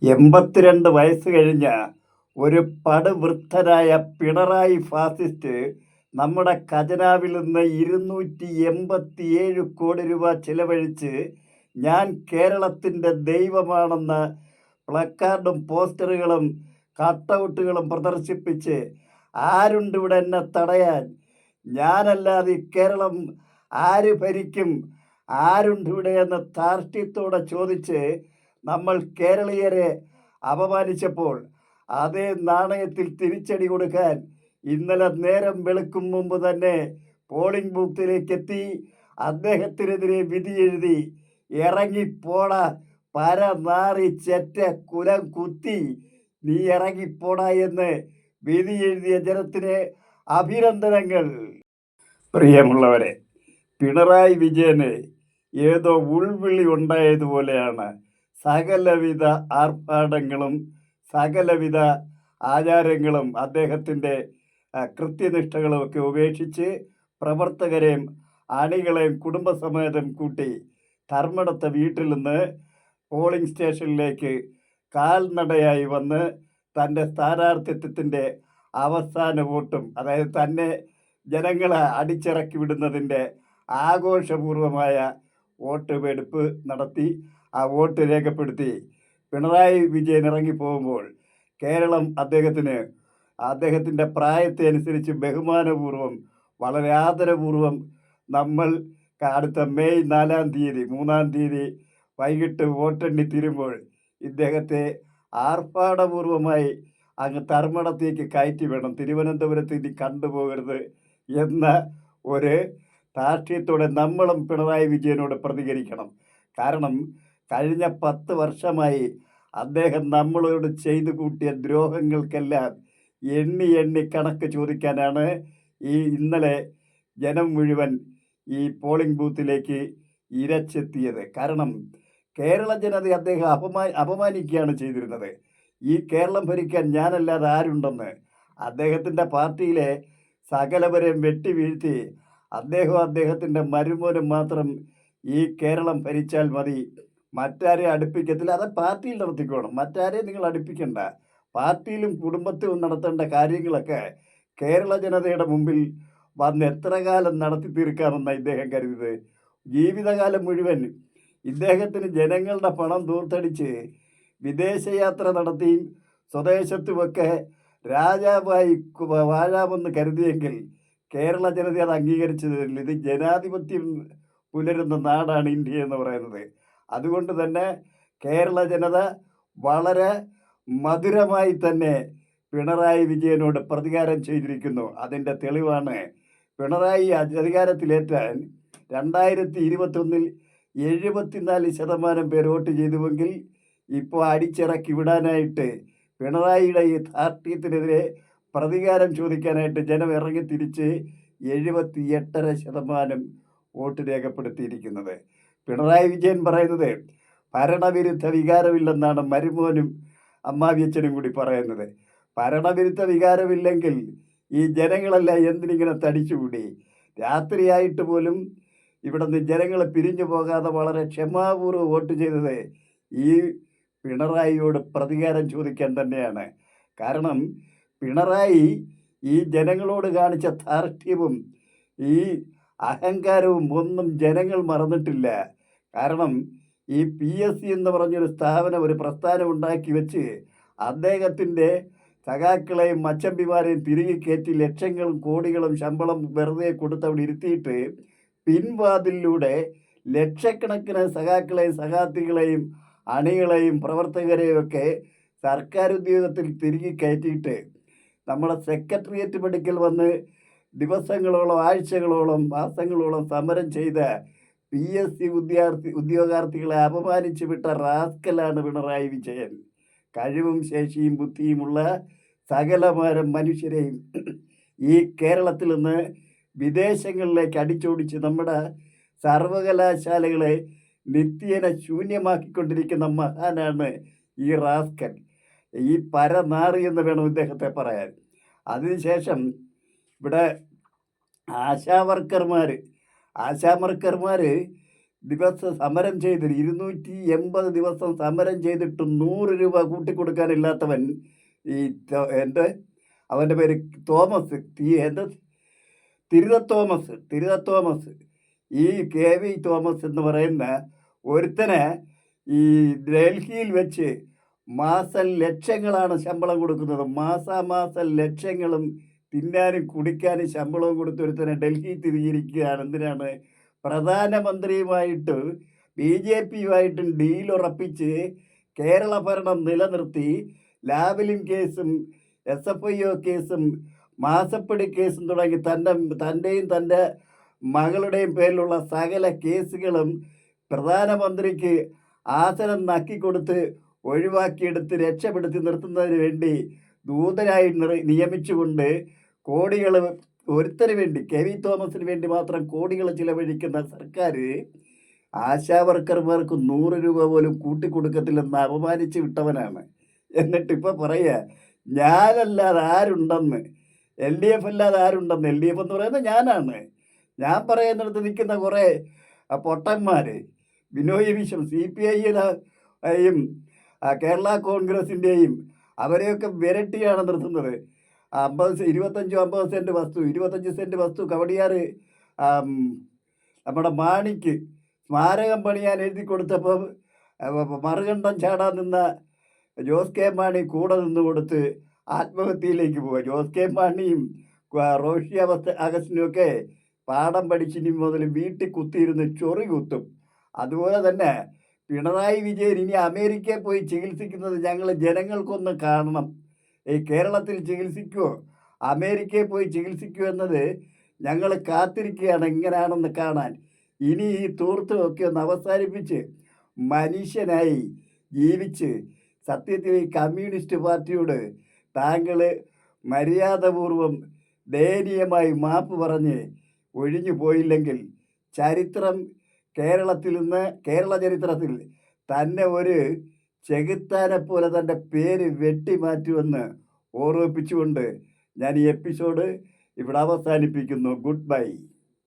82 വയസ്സ് കഴിഞ്ഞ ഒരു പടുവൃദ്ധനായ പിണറായി ഫാസിസ്റ്റ് നമ്മുടെ ഖജനാവിൽ നിന്ന് 287 കോടി രൂപ ചിലവഴിച്ച് ഞാൻ കേരളത്തിൻ്റെ ദൈവമാണെന്ന പ്ലക്കാർഡും പോസ്റ്ററുകളും കട്ടൗട്ടുകളും പ്രദർശിപ്പിച്ച് ആരുണ്ട് ഇവിടെ എന്നെ തടയാൻ, ഞാനല്ലാതെ ഈ കേരളം ആര് ഭരിക്കും, ആരുണ്ട് ഇവിടെ എന്ന് ധാർഷ്ട്യത്തോടെ ചോദിച്ച് നമ്മൾ കേരളീയരെ അപമാനിച്ചപ്പോൾ അതേ നാണയത്തിൽ തിരിച്ചടി കൊടുക്കാൻ ഇന്നലെ നേരം വെളുക്കും മുമ്പ് തന്നെ പോളിംഗ് ബൂത്തിലേക്ക് എത്തി അദ്ദേഹത്തിനെതിരെ വിധി എഴുതി ഇറങ്ങിപ്പോട പരനാറി ചെറ്റ കുലം കുത്തി നീ ഇറങ്ങിപ്പോടാ എന്ന് വിധി എഴുതിയ ജനത്തിന് അഭിനന്ദനങ്ങൾ. പ്രിയമുള്ളവരെ, പിണറായി വിജയന് ഏതോ ഉൾവിളി ഉണ്ടായതുപോലെയാണ് സകലവിധ ആർഭാടങ്ങളും സകലവിധ ആചാരങ്ങളും അദ്ദേഹത്തിൻ്റെ കൃത്യനിഷ്ഠകളുമൊക്കെ ഉപേക്ഷിച്ച് പ്രവർത്തകരെയും അണികളെയും കുടുംബസമേതം കൂട്ടി ധർമ്മടത്തെ വീട്ടിൽ നിന്ന് പോളിംഗ് സ്റ്റേഷനിലേക്ക് കാൽനടയായി വന്ന് തൻ്റെ സ്ഥാനാർത്ഥിത്വത്തിൻ്റെ അവസാന വോട്ടും, അതായത് തന്നെ ജനങ്ങളെ അടിച്ചിറക്കി വിടുന്നതിൻ്റെ ആഘോഷപൂർവമായ വോട്ട് വെടുപ്പ് നടത്തി ആ വോട്ട് രേഖപ്പെടുത്തി പിണറായി വിജയൻ ഇറങ്ങിപ്പോകുമ്പോൾ കേരളം അദ്ദേഹത്തിൻ്റെ പ്രായത്തെ അനുസരിച്ച് ബഹുമാനപൂർവ്വം വളരെ ആദരപൂർവ്വം നമ്മൾ അടുത്ത മെയ് 4-ാം തീയതി 3-ാം തീയതി വൈകിട്ട് വോട്ടെണ്ണി തീരുമ്പോൾ ഇദ്ദേഹത്തെ ആർഭാടപൂർവമായി അങ്ങ് ധർമ്മടത്തേക്ക് കയറ്റി വേണം, തിരുവനന്തപുരത്ത് ഇനി കണ്ടുപോകരുത് എന്ന ഒരു ധാർഷ്ട്യത്തോടെ നമ്മളും പിണറായി വിജയനോട് പ്രതികരിക്കണം. കാരണം കഴിഞ്ഞ 10 വർഷമായി അദ്ദേഹം നമ്മളോട് ചെയ്തു കൂട്ടിയ ദ്രോഹങ്ങൾക്കെല്ലാം എണ്ണി എണ്ണി കണക്ക് ചോദിക്കാനാണ് ഇന്നലെ ജനം മുഴുവൻ ഈ പോളിംഗ് ബൂത്തിലേക്ക് ഇരച്ചെത്തിയത്. കാരണം കേരള ജനത അദ്ദേഹം അപമാനിക്കുകയാണ് ചെയ്തിരുന്നത്. ഈ കേരളം ഭരിക്കാൻ ഞാനല്ലാതെ ആരുണ്ടെന്ന് അദ്ദേഹത്തിൻ്റെ പാർട്ടിയിലെ സകലവരെയും വെട്ടി വീഴ്ത്തി അദ്ദേഹത്തിൻ്റെ മരുമോനും മാത്രം ഈ കേരളം ഭരിച്ചാൽ മതി, മറ്റാരെ അടുപ്പിക്കത്തില്ല, അത് പാർട്ടിയിൽ നടത്തിക്കോണം, മറ്റാരെ നിങ്ങൾ അടുപ്പിക്കണ്ട, പാർട്ടിയിലും കുടുംബത്തിലും നടത്തേണ്ട കാര്യങ്ങളൊക്കെ കേരള ജനതയുടെ മുമ്പിൽ വന്ന് എത്ര കാലം നടത്തി തീർക്കാമെന്ന ഇദ്ദേഹം കരുതിയത്. ജീവിതകാലം മുഴുവൻ ഇദ്ദേഹത്തിന് ജനങ്ങളുടെ പണം ദൂർത്തടിച്ച് വിദേശയാത്ര നടത്തിയും സ്വദേശത്തുമൊക്കെ രാജാവായി വാഴാമെന്ന് കരുതിയെങ്കിൽ കേരള ജനത അത് അംഗീകരിച്ചതില്ല. ഇത് ജനാധിപത്യം പുലരുന്ന നാടാണ് ഇന്ത്യ എന്ന് പറയുന്നത്. അതുകൊണ്ട് തന്നെ കേരള ജനത വളരെ മധുരമായി തന്നെ പിണറായി വിജയനോട് പ്രതികാരം ചെയ്തിരിക്കുന്നു. അതിൻ്റെ തെളിവാണ് പിണറായി അധികാരത്തിലേറ്റാൻ 2021 74% പേർ വോട്ട് ചെയ്തുവെങ്കിൽ ഇപ്പോൾ അടിച്ചിറക്കി വിടാനായിട്ട് പിണറായിയുടെ ഈ ധാർഷ്ട്യത്തിനെതിരെ പ്രതികാരം ചോദിക്കാനായിട്ട് ജനം ഇറങ്ങി തിരിച്ച് 78.5% വോട്ട് രേഖപ്പെടുത്തിയിരിക്കുന്നത്. പിണറായി വിജയൻ പറയുന്നത് ഭരണവിരുദ്ധ വികാരമില്ലെന്നാണ് മരുമോനും അമ്മാവിയച്ഛനും കൂടി പറയുന്നത്. ഭരണവിരുദ്ധ വികാരമില്ലെങ്കിൽ ഈ ജനങ്ങളെല്ലാം എന്തിനിങ്ങനെ തടിച്ചുകൂടി? രാത്രിയായിട്ട് പോലും ഇവിടെ നിന്ന് ജനങ്ങൾ പിരിഞ്ഞു പോകാതെ വളരെ ക്ഷമാപൂർവ്വം വോട്ട് ചെയ്തത് ഈ പിണറായിയോട് പ്രതികാരം ചോദിക്കാൻ തന്നെയാണ്. കാരണം പിണറായി ഈ ജനങ്ങളോട് കാണിച്ച ധാർഷ്ട്യവും ഈ അഹങ്കാരവും ഒന്നും ജനങ്ങൾ മറന്നിട്ടില്ല. കാരണം ഈ PSC എന്ന് പറഞ്ഞൊരു ഒരു പ്രസ്ഥാനം ഉണ്ടാക്കി വെച്ച് അദ്ദേഹത്തിൻ്റെ സഖാക്കളെയും മച്ചമ്പിമാരെയും തിരികെ കയറ്റി ലക്ഷങ്ങളും കോടികളും ശമ്പളം വെറുതെ കൊടുത്ത് അവിടെ ഇരുത്തിയിട്ട് പിൻവാതിലൂടെ ലക്ഷക്കണക്കിന് സഖാക്കളെയും സഖാത്തികളെയും അണികളെയും പ്രവർത്തകരെയും ഒക്കെ സർക്കാർ ഉദ്യോഗത്തിൽ തിരികെ കയറ്റിയിട്ട് നമ്മുടെ സെക്രട്ടേറിയറ്റ് പടിക്കൽ വന്ന് ദിവസങ്ങളോളം ആഴ്ചകളോളം മാസങ്ങളോളം സമരം ചെയ്ത PSC ഉദ്യോഗാർത്ഥികളെ അപമാനിച്ചു വിട്ട റാസ്കലാണ് പിണറായി വിജയൻ. കഴിവും ശേഷിയും ബുദ്ധിയുമുള്ള സകലമാരം മനുഷ്യരെയും ഈ കേരളത്തിൽ നിന്ന് വിദേശങ്ങളിലേക്ക് അടിച്ചോടിച്ച് നമ്മുടെ സർവകലാശാലകളെ നിത്യേന ശൂന്യമാക്കിക്കൊണ്ടിരിക്കുന്ന മഹാനാണ് ഈ റാസ്കൽ, ഈ പരനാറി എന്ന് വേണം ഇദ്ദേഹത്തെ പറയാൻ. അതിനുശേഷം ഇവിടെ ആശാവർക്കർമാർ ദിവസം സമരം ചെയ്ത് 280 ദിവസം സമരം ചെയ്തിട്ട് 100 രൂപ കൂട്ടിക്കൊടുക്കാനില്ലാത്തവൻ ഈ എന്ത് അവൻ്റെ പേര് തോമസ് എന്ത് തിരുത തോമസ് ഈ KV തോമസ് എന്ന് പറയുന്ന ഒരുത്തനെ ഈ ഡൽഹിയിൽ വെച്ച് മാസം ലക്ഷങ്ങളാണ് ശമ്പളം കൊടുക്കുന്നത്. മാസാമാസം ലക്ഷങ്ങളും തിന്നാനും കുടിക്കാനും ശമ്പളവും കൊടുത്തൊരുത്തനെ ഡൽഹി തിരിയിരിക്കുകയാണ്. എന്തിനാണ്? പ്രധാനമന്ത്രിയുമായിട്ട് BJPയുമായിട്ടും ഡീൽ ഉറപ്പിച്ച് കേരള ഭരണം നിലനിർത്തി ലാവലിൻ കേസും SFIO കേസും മാസപ്പടി കേസും തുടങ്ങി തൻ്റെയും തൻ്റെ മകളുടെയും പേരിലുള്ള സകല കേസുകളും പ്രധാനമന്ത്രിക്ക് ആസനം നക്കിക്കൊടുത്ത് ഒഴിവാക്കിയെടുത്ത് രക്ഷപ്പെടുത്തി നിർത്തുന്നതിന് വേണ്ടി ദൂതനായി നിയമിച്ചുകൊണ്ട് കോടികൾ ഒരുത്തന് വേണ്ടി KV തോമസിന് വേണ്ടി മാത്രം കോടികൾ ചിലവഴിക്കുന്ന സർക്കാർ ആശാവർക്കർമാർക്ക് 100 രൂപ പോലും കൂട്ടിക്കൊടുക്കത്തില്ലെന്ന് അപമാനിച്ച് വിട്ടവനാണ്. എന്നിട്ടിപ്പോൾ പറയുക ഞാനല്ലാതെ ആരുണ്ടെന്ന്, LDF അല്ലാതെ ആരുണ്ടെന്ന്. LDF എന്ന് പറയുന്നത് ഞാനാണ്. ഞാൻ പറയുന്നിടത്ത് നിൽക്കുന്ന കുറേ പൊട്ടന്മാർ ബിനോയ് വിശ്വം CPIയും കേരള കോൺഗ്രസിൻ്റെയും അവരെയൊക്കെ വിരട്ടിയാണ് നിർത്തുന്നത്. 25 സെൻറ്റ് വസ്തു 25 സെൻറ്റ് വസ്തു കവടിയാർ നമ്മുടെ മാണിക്ക് സ്മാരകം പണിയാൻ എഴുതി കൊടുത്തപ്പോൾ മറുകണ്ഠം ചാടാൻ നിന്ന ജോസ് കെ മാണി കൂടെ നിന്ന് കൊടുത്ത് ആത്മഹത്യയിലേക്ക് പോവുക. ജോസ് കെ മാണിയും റോഷി അഗസ്റ്റിനുമൊക്കെ പാഠം പഠിച്ചിനി മുതൽ വീട്ടിൽ കുത്തിയിരുന്ന് ചൊറി കുത്തും. അതുപോലെ തന്നെ പിണറായി വിജയൻ ഇനി അമേരിക്കയിൽ പോയി ചികിത്സിക്കുന്നത് ഞങ്ങൾ ജനങ്ങൾക്കൊന്ന് കാണണം. ഈ കേരളത്തിൽ ചികിത്സിക്കുമോ അമേരിക്കയിൽ പോയി ചികിത്സിക്കുമോ എന്നത് ഞങ്ങൾ കാത്തിരിക്കുകയാണ് എങ്ങനെയാണെന്ന് കാണാൻ. ഇനി ഈ തൂർത്തുമൊക്കെ ഒന്ന് അവസാനിപ്പിച്ച് മനുഷ്യനായി ജീവിച്ച് സത്യത്തിൽ ഈ കമ്മ്യൂണിസ്റ്റ് പാർട്ടിയോട് താങ്കൾ മര്യാദപൂർവം ദയനീയമായി മാപ്പ് പറഞ്ഞ് ഒഴിഞ്ഞു പോയില്ലെങ്കിൽ ചരിത്രം കേരള ചരിത്രത്തിൽ തന്നെ ഒരു ചെകുത്താനെ പോലെ തൻ്റെ പേര് വെട്ടിമാറ്റുമെന്ന് ഓർമ്മിപ്പിച്ചുകൊണ്ട് ഞാൻ ഈ എപ്പിസോഡ് ഇവിടെ അവസാനിപ്പിക്കുന്നു. Good bye.